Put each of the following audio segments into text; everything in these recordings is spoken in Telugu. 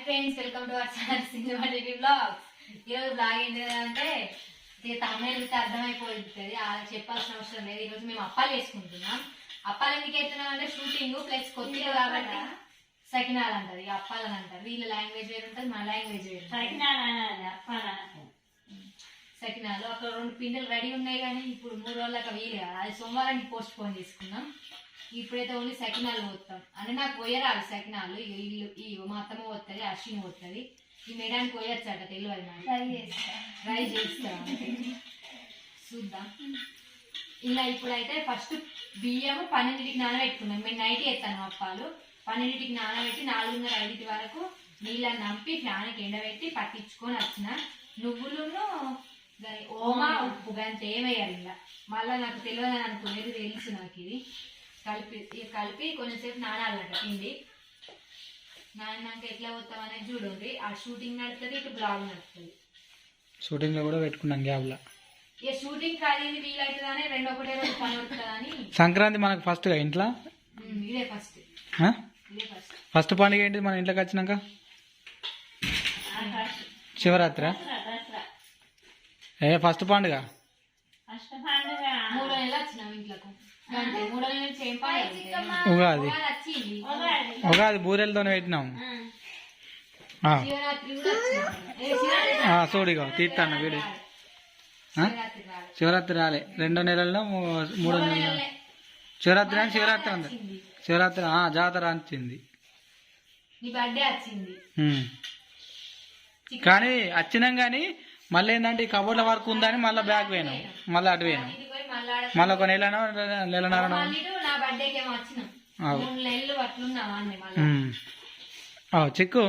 Friends, welcome to our channel cinema TV blogs. ఈరోజు బ్లాగ్ ఏంటంటే తమిళ అర్థమైపోతుంది, చెప్పాల్సిన అవసరం లేదు. ఈరోజు మేము అప్పాలు వేసుకుంటున్నాం. అప్పాలు ఎందుకు వేస్తున్నాం అంటే షూటింగ్ ప్లస్ కొద్దిగా కాబట్టి సకినాలు అంటారు, ఇక అప్పాలని అంటారు. వీళ్ళ లాంగ్వేజ్ వేరు ఉంటుంది, మన లాంగ్వేజ్ వేరు. సకినాలు అక్కడ 2 పిండిలు రెడీ ఉన్నాయి, కానీ ఇప్పుడు 3 రోజులకు వీలు కదా, అది సోమవారానికి పోస్ట్ పోన్ చేసుకున్నాం. ఇప్పుడైతే ఓన్లీ సకినాలు పోతాం అంటే నాకు పోయరాదు సకినాలు. ఈ మా అత్తమ్మ పోతుంది, అశ్విని పోతుంది. ఈ మేడానికి పోయొచ్చట, తెలియదు ట్రై చేస్తా చూద్దాం. ఇలా ఇప్పుడైతే ఫస్ట్ బియ్యం 12కి నానబెట్టుకున్నాం. మేము నైట్ వేస్తాను అప్పాలు. 12కి నానబెట్టి 4:30-5 వరకు నీళ్ళని నంపి ఫ్యాన్కి ఎండబెట్టి పట్టించుకొని వచ్చిన. నువ్వులను ఓమా ఉప్పు గంట ఏమేయాలి ఇలా. మళ్ళీ నాకు తెలియదని అనుకునేది, తెలుసు నాకు. ఇది కలిపి కొంచెంసేపు నానాలన్నట పిండి. నానాక ఎట్లా పోతాం అనేది చూడండి. ఆ షూటింగ్ నడుస్తుంది, ఇటు బ్లాగ్ నడుస్తుంది. షూటింగ్ లో కూడా పెట్టుకున్నాం గ్యాప్ లా. ఇక షూటింగ్ ఖాళీ వీలవుతుందని 2 రోజు పని పడుతుందని. సంక్రాంతి మనకు ఫస్ట్ గా ఇంట్లో, ఇదే ఫస్ట్. ఫస్ట్ పండుగ ఏంటి మన ఇంట్లోకి వచ్చినాక? శివరాత్రి. ఫస్ట్ పండుగ 3 నెలలు వచ్చినాం ఇంట్లోకి. ఉగాది. ఉగాది బూరెలతోనే పెట్టినాం. చూడిగా తీస్తాను వీడు. శివరాత్రి రాలే, 2 నెలల్లో 3 నెలలు. శివరాత్రి అని శివరాత్రి ఉంది. శివరాత్రి జాతర వచ్చింది. కానీ వచ్చినాం, కానీ మళ్ళీ ఏంటంటే ఈ కబోర్డ్ల వర్క్ ఉందని మళ్ళీ బ్యాగ్ పోయినాం, మళ్ళీ అటు పోయినాం. మళ్ళీ ఒక నెలనో నెలన్నర చిక్కు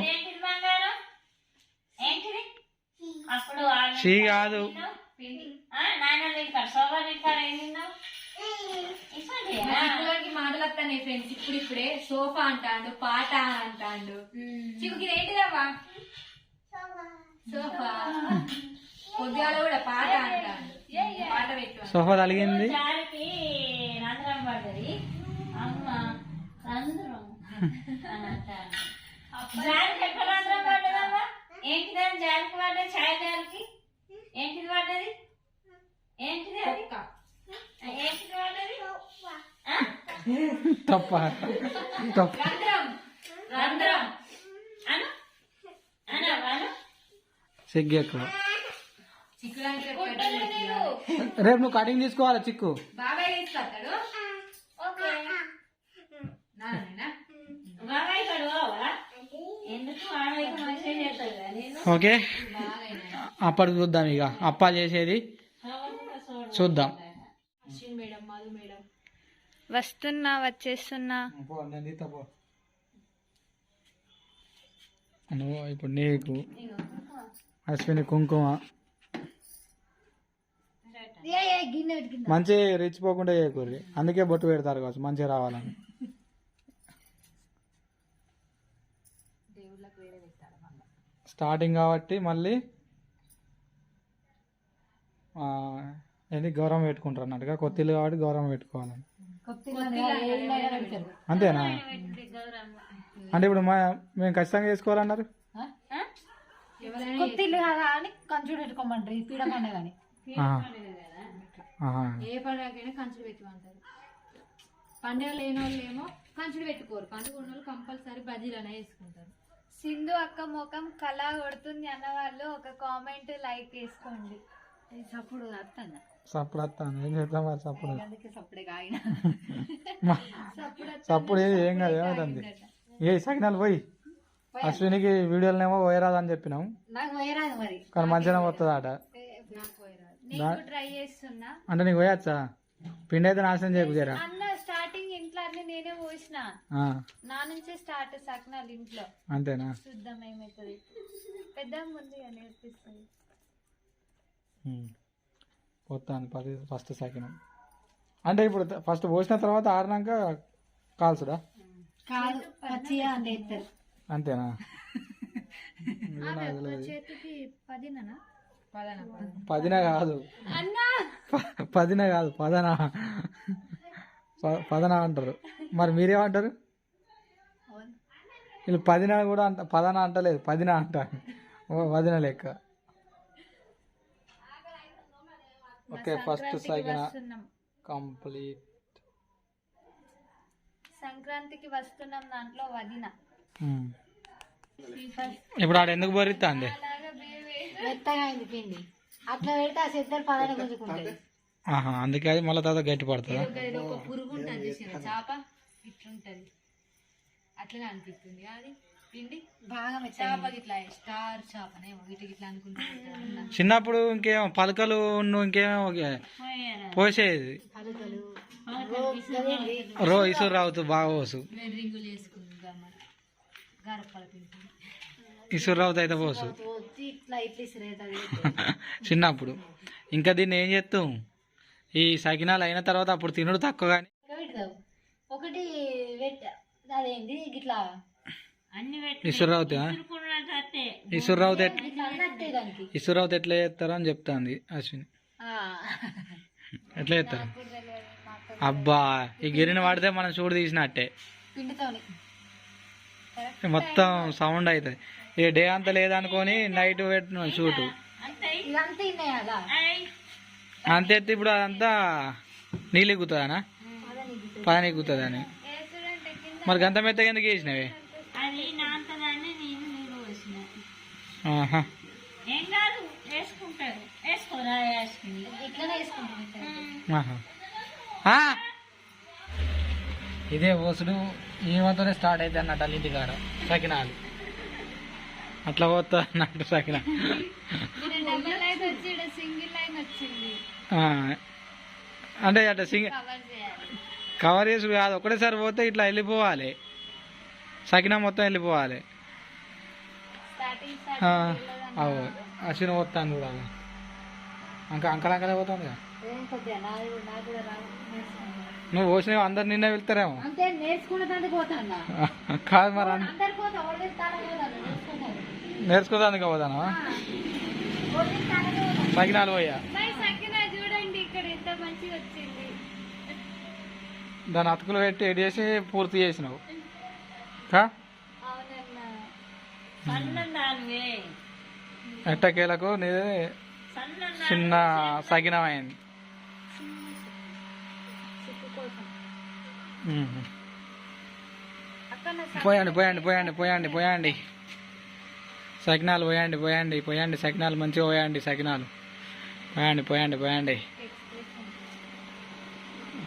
చీ కాదు. మాటలత్తానే ఫ్రెండ్స్. ఇప్పుడే సోఫా అంటాడు, పాట అంటాడు. చిక్కుకి ఏంటిదవ్వా? సోఫా. పొద్దుగాల కూడా పాట అంటాడు. పాట పెట్టు. సోఫా తలిగింది. ఏంటిది పడ్డది? ఏంటిది అది? తప్ప సిగ్గు ఎక్కువ. రేపు నువ్వు కటింగ్ తీసుకోవాలి చిక్కు. బాబాయ్ తీసుకొస్తాడు. ఓకే, అప్పటికి చూద్దాం. ఇక అప్పాలు చేసేది చూద్దాం. వస్తున్నా, వచ్చేస్తున్నా. నువ్వు ఇప్పుడు నీకు అశ్విని కుంకుమ మంచి రెచ్చిపోకుండా చేయకూరి, అందుకే బొట్టు పెడతారు కావచ్చు మంచిగా రావాలని. స్టార్టింగ్ కాబట్టి మళ్ళీ ఏంటి గౌరవం పెట్టుకుంటారు అన్నట్టుగా. కొత్తిల్లు కాబట్టి గౌరవం పెట్టుకోవాలని. అంతేనా? అంటే ఇప్పుడు మేము ఖచ్చితంగా చేసుకోవాలన్నారు. కొత్తిల్లు కదా అని కంచుడు పెట్టుకోమంటారు. ఈ పీడ పండుగ అని ఏ పండుగకైనా కంచుడు పెట్టుకుంటారు. పండుగ లేని వాళ్ళు ఏమో కంచుడు పెట్టుకోరు. పండుగ ఉన్న వాళ్ళు కంపల్సరీ బజ్జీలనే వేసుకుంటారు. సింధు అక్క ముఖం కళ కొడుతుంది అన్న వాళ్ళు ఒక కామెంట్ లైక్ వేసుకోండి. సప్పుడు వస్తాను, సప్పుడు వస్తాను. ఏం చేద్దాం మరి సప్పుడు. సప్పుడే సప్పుడు ఏం కాదు, ఏమవుతుంది. ఏ సకినాలు పోయి అశ్వినికి వీడియోలనేమో పోయరాదని చెప్పినాం, నాకు పోయరాదు మరి. కానీ మంచిగా వస్తుంది ఆట. ట్రై చేస్తున్నా అంటే నీకు పోయచ్చా? పిండి అయితే నాశనం చేయకురా అన్న. స్టార్టింగ్ ఇంట్లో అన్ని నేనే పోసిన, నా నుంచే స్టార్ట్ సకినాలు ఇంట్లో. అంతేనా? చూద్దాం ఏమవుతుంది. పెద్ద ముందు నేర్పిస్తుంది. పోతాను ఫస్ట్ సకినం. అంటే ఇప్పుడు ఫస్ట్ పోసిన తర్వాత ఆడినాక కాల్చుడా? అంతేనా? చేతికి 10 కాదు, 10 కాదు, పదనా అంటారు. మరి మీరేమంటారు? వీళ్ళు పదిన కూడా అంట పదన అంటలేదు పదిన అంట ఓ వదిన లెక్క. ఓకే ఫస్ట్ సైకిన కంప్లీట్. సంక్రాంతికి వస్తున్నాం దాంట్లో వదిన. ఇప్పుడు ఆడ ఎందుకు బొరిస్తా అండి? మెత్తగా అయింది పిండి, అట్లా పెడితే ఆ చెద్దరు పదాన గుంజుకుంటుంది. అందుకే అది మళ్ళీ తర్వాత గట్టి పడుతుందా? ఒక పురుగు ఉంటుంది చూసిన చేప ఇట్లుంటది, అట్లనే అనిపిస్తుంది అది పిండి బాగా చేప ఇట్లా స్టార్ చేపనే వీటికి ఇట్లా అనుకుంటున్నా. చిన్నప్పుడు ఇంకేమో పలకలు ఇంకేమో పోసేది ఇసురు రావుతూ బాగా పోసు రింగులు వేసుకుందాం గరపల పిండి ఇసురు రావుతూ అయితే పోసు ఇట్లా ఇట్లా ఇసురు చిన్నప్పుడు. ఇంకా దీన్ని ఏం చేస్తాం ఈ సకినాలు అయిన తర్వాత అప్పుడు తినుడు తక్కువ కానీ ఒకటి అదేంటి ఇట్లా అన్ని ఇసురు రావుతా ఇసురు రావుత ఇసురు రావుత ఎట్లా చేస్తారో అని చెప్తాంది అశ్విని. ఎట్లా చేస్తారు? అబ్బా ఈ గిరిని వాడితే మనం చూడు తీసినట్టే మొత్తం సౌండ్ అవుతుంది. ఈ డే అంతా లేదనుకొని నైట్ పెట్టిన షూటు అంతే. ఇప్పుడు అదంతా నీళ్ళు ఎక్కుతుందనా పని ఎక్కుతుందని. మరి గంత మెత్తగా ఎందుకు వేసినవి? ఇదే పోసుడు ఈమెతోనే స్టార్ట్ అయితే అన్నట్టు అల్లింటి కాడ సకినాలు అట్లా పోతా అన్నట్టు సకినా. అంటే అట్లా కవర్ చేసి కాదు ఒకటేసారి పోతే ఇట్లా వెళ్ళిపోవాలి, సకినా మొత్తం వెళ్ళిపోవాలి. అవు అశ్విని పోతాను కూడా అంకలంకలే పోతాను కదా. నువ్వు పోసినవి అందరు నిన్న వెళ్తారేమో కాదు మరి నేర్చుకోదానికి పోతాను సకినాలు పోయా. దాని అతుకులు పెట్టి ఎడి చేసి పూర్తి చేసినావు. ఎట్టకేలకు నీదే చిన్న సకినమైంది. పోయండి పోయండి పోయండి పోయండి పోయండి సకినాలు పోయండి పోయండి పోయండి సకినాలు మంచిగా పోయండి సకినాలు పోయండి పోయండి పోయండి.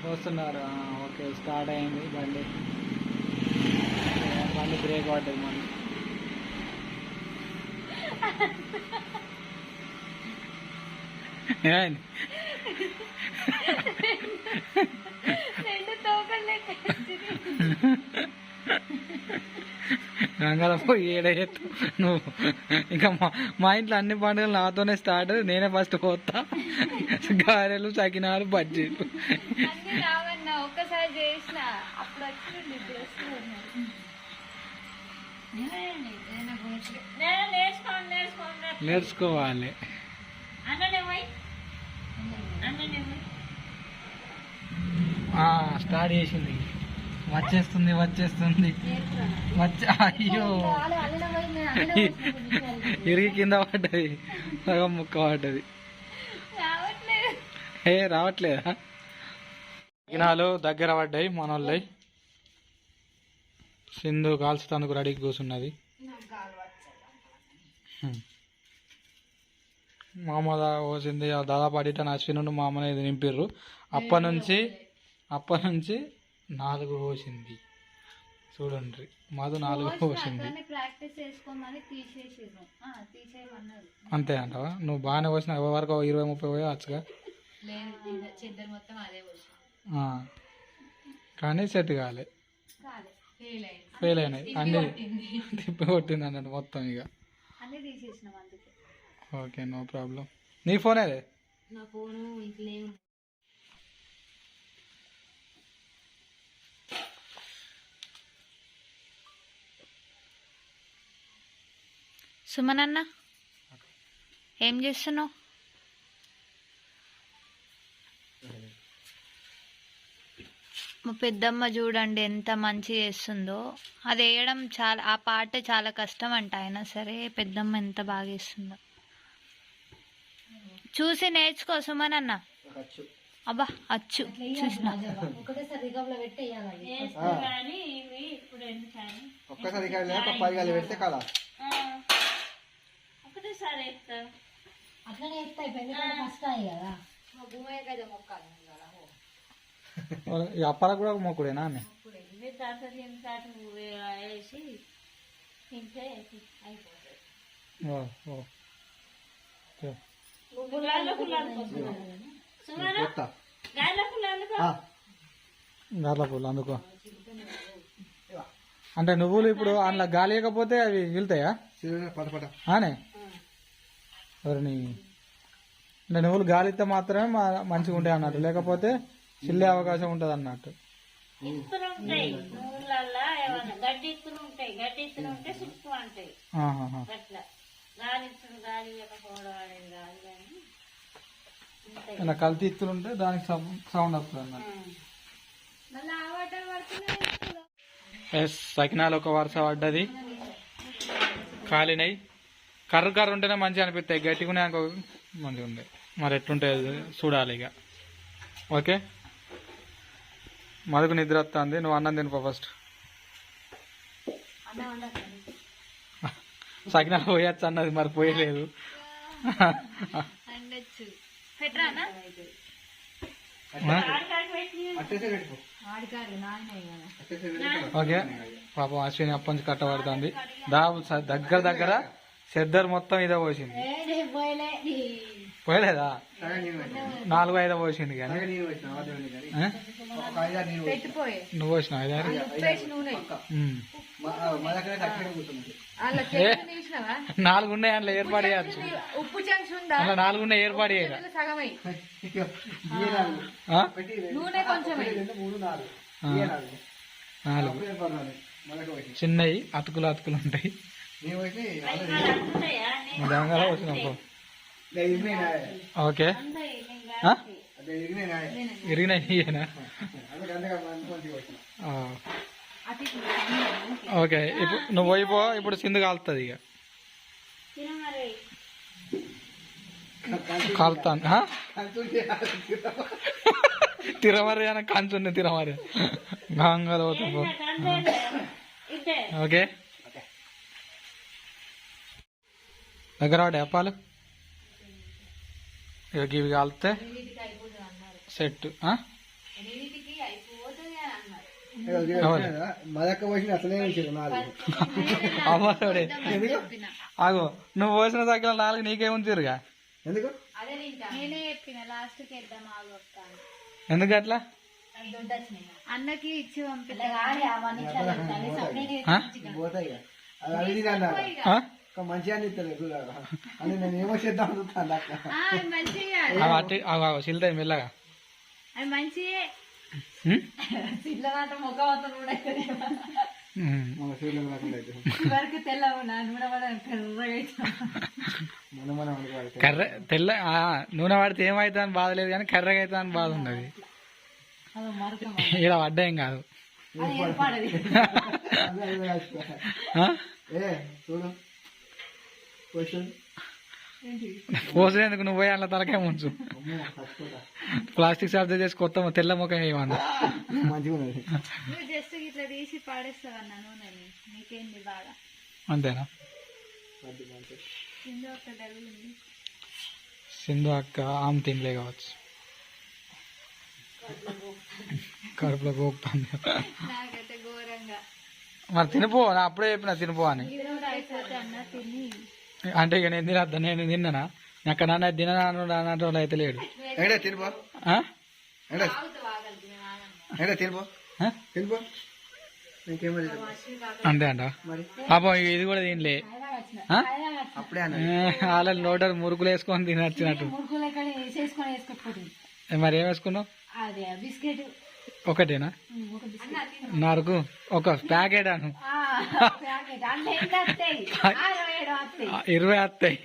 వస్తున్నారు. ఓకే స్టార్ట్ అయింది బండి. బండి బ్రేక్ పడ్డది మళ్ళీ. గంగల పోయి ఏడయ్యత్తు నువ్వు. ఇంకా మా ఇంట్లో అన్ని పండుగలు నాతోనే స్టార్ట్. నేనే ఫస్ట్ పోతా. గారెలు సకినాలు బజ్జీలు నేర్చుకోవాలి. స్టార్ట్ చేసింది. వచ్చేస్తుంది వచ్చేస్తుంది అయ్యో ఇరిగి కింద పడ్డది, సగం ముక్క పడ్డది. రావట్లేదా? సకినాలు దగ్గర పడ్డాయి మనోళ్ళయి. సింధు కాల్చుతానికి రెడీకి కూర్చున్నది. మామ పోసింది దాదాపు అడిగితే అశ్విను మామ అనేది నింపిర్రు. అప్పటి నుంచి 4 పోసింది చూడండి. మధు 4 పోసింది. అంతే అంటావా? నువ్వు బాగానే పోసిన వరకు 20-30 పోయవచ్చుగా. కానీ సెట్ కాలే, ఫెయిల్ అయినాయి అన్ని. తిప్పి కొట్టింది అన్నట్టు మొత్తం. ఇక ఓకే నో ప్రాబ్లం. నీ ఫోనే సుమన్ అన్న ఏం చేస్తున్నావు? మా పెద్దమ్మ చూడండి ఎంత మంచి చేస్తుందో. అది వేయడం చాలా, ఆ పాట చాలా కష్టం అంట, అయినా సరే పెద్దమ్మ ఎంత బాగా వేస్తుందో. చూసి నేర్చుకో సుమన్ అన్న. అబ్బా అచ్చు చూసిన. ఒక్కసారి పెడితే కదా అట్లనే ఎత్తాయి పెళ్ళి కష్టాయి కదా. ఈ అప్పాల కూడా మొక్కుడేనా అన్న? ఓ ఓ గార్ల పూలు అందుకో. అంటే నువ్వులు ఇప్పుడు అందులో గాలి లేకపోతే అవి వెళ్తాయా ఆనే? ఎవరిని అంటే నువ్వులు గాలిస్తే మాత్రమే మంచిగా ఉంటాయి అన్నట్టు, లేకపోతే చిల్లే అవకాశం ఉంటుంది అన్నట్టు. ఆహాహా. ఇలా కల్తీ ఇత్తులుంటే దానికి సౌండ్ వస్తుంది అన్నట్టు. ఎస్, సకినాలు ఒక వరుస పడ్డది, కాలినాయి. కర్ర ఉంటేనే మంచిగా అనిపిస్తాయి, గట్టిగా ఉన్నాయి అనుకో మంచిగా ఉంది. మరి ఎట్లుంటాయి చూడాలి ఇక. ఓకే, మధుకు నిద్ర వస్తుంది, నువ్వు అన్నం తినిపో ఫస్ట్. సకినాలు పోయచ్చు అన్నది, మరి పోయలేదు. ఓకే, పాపం అశ్విని అప్పంచి కట్టబడుతుంది. దగ్గర చెద్దరు మొత్తం ఇదే పోసింది. పోయలేదా? 4-5 పోసింది కానీ నువ్వు పోసినావు 5-6. 4 ఉన్నాయి అందులో ఏర్పాటు చేయచ్చు. అందులో 4 ఉన్నాయి ఏర్పాటు చేయాలి. చిన్నవి అతుకులు ఉంటాయి. ఓకే, ఇరిగినాయినా? ఓకే, ఇప్పుడు నువ్వు పోయిపో, ఇప్పుడు సింధు కాలుతుంది ఇక. కాలుతాను తిరమరి అని కంచుంది, తిరమరి గంగల పోతా. ఓకే, దగ్గర వాడు అప్పాలు ఇవి కాలితే సెట్. ఆగో, నువ్వు పోసిన దగ్గర 4 నీకే ఉంచిరుగా. ఎందుకు అట్లా? అన్నకి ఇచ్చి మంచిగా నేనేమో చేద్దాం సిల్తాయి మెల్లగా. మంచిగా కర్ర తెల్ల నూనె పడితే ఏమైతే అని బాధ లేదు కానీ కర్రగా అయితే అని బాధ ఉన్నది. ఇలా పడ్డాం కాదు. పోసేందుకు నువ్వు పోయి అలా తలకే ముంచు. ప్లాస్టిక్ సర్జరీ చేసి కొత్త తెల్ల ముఖం ఏమన్నా జస్ట్ ఇట్లా తీసి పాడేస్తావన్నా నూనెని, నీకేంది బాగా. అంతేనా? సింధు అక్క ఆమె తినలే కావచ్చు, కడుపులో పోపుతుంది. నాకైతే ఘోరంగా. మరి తినిపో, నా అప్పుడే చెప్పిన తినిపో అని. అంటే ఇక నేను తినద్దా? నేను తిన్నానా? అక్కడ నాన్న తిననా అన్నట్టు అయితే లేడు. అంతే అంట పాపం. ఇది కూడా తినలే, వాళ్ళ నోటర్ మురుకులు వేసుకొని తినచ్చినట్టు. మరి ఏం వేసుకున్నావు? ఒకటేనా? 4 ఒక ప్యాకెట్ అను 20 వస్తాయి.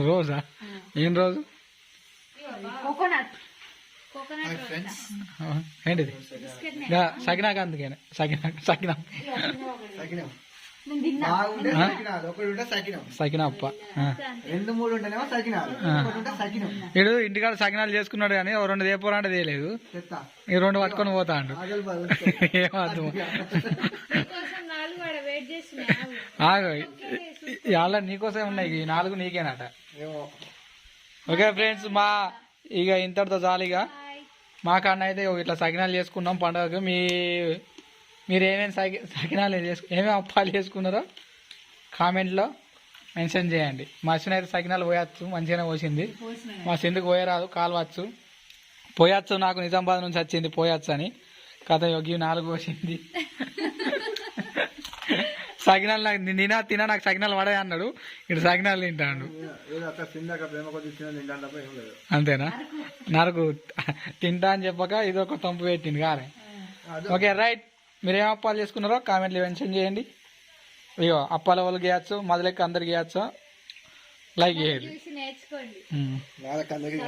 రోజా? ఏం రోజు? కోకోనట్ ఏంటిది సకినాక అందుకని సకినా సకినం నేను తిన్నా బాగుంటే సకినాలు, ఒకటి ఉంటే సకినం, సకినా అప్ప 2 3 ఉంటేనేమో సకినాలు, ఒకటి ఉంటే సకినం. వీడు ఇంటికాడ సకినాలు చేసుకున్నాడు కానీ ఓ 2 దేపోరంటే తేలేదు, చెత్త ఈ 2 పట్టుకొని పోతాడు. ఆగలు బాగు ఏమర్థం ఆగు, ఇవాళ నీకోసమే ఉన్నాయి, ఈ 4 నీకేనట. ఏమో. ఓకే ఫ్రెండ్స్, ఇక ఇంతటితో జాలీగా మా కాడ అయితే ఇట్లా సకినాలు చేసుకున్నాం పండుగకు. మీరు ఏమేమి సకినాలు ఏమేమి అప్పాలు చేసుకున్నారో కామెంట్లో మెన్షన్ చేయండి. మా అశ్విన్ అయితే సకినాలు పోయచ్చు, మంచిగానే పోసింది. మా సింధుకు పోయరాదు, కాలువచ్చు. పోయచ్చు, నాకు నిజామాబాద్ నుంచి వచ్చింది పోయచ్చు అని కథ యోగి 4 పోసింది. సకినాలు నాకు తినా నాకు సకినాలు పడే అన్నాడు, ఇటు సకినాలు తింటాడు. అంతేనా? నాకు తింటా అని చెప్పక ఇది ఒక తంపు పెట్టింది కాదే. ఓకే రైట్, మీరు ఏం అప్పాలు చేసుకున్నారో కామెంట్లు మెన్షన్ చేయండి. అయ్యో అప్పాల వాళ్ళు గేయచ్చు, మొదలెక్క అందరికి గేయచ్చు, లైక్ చేయండి. నేర్చుకోండి. అందరికీ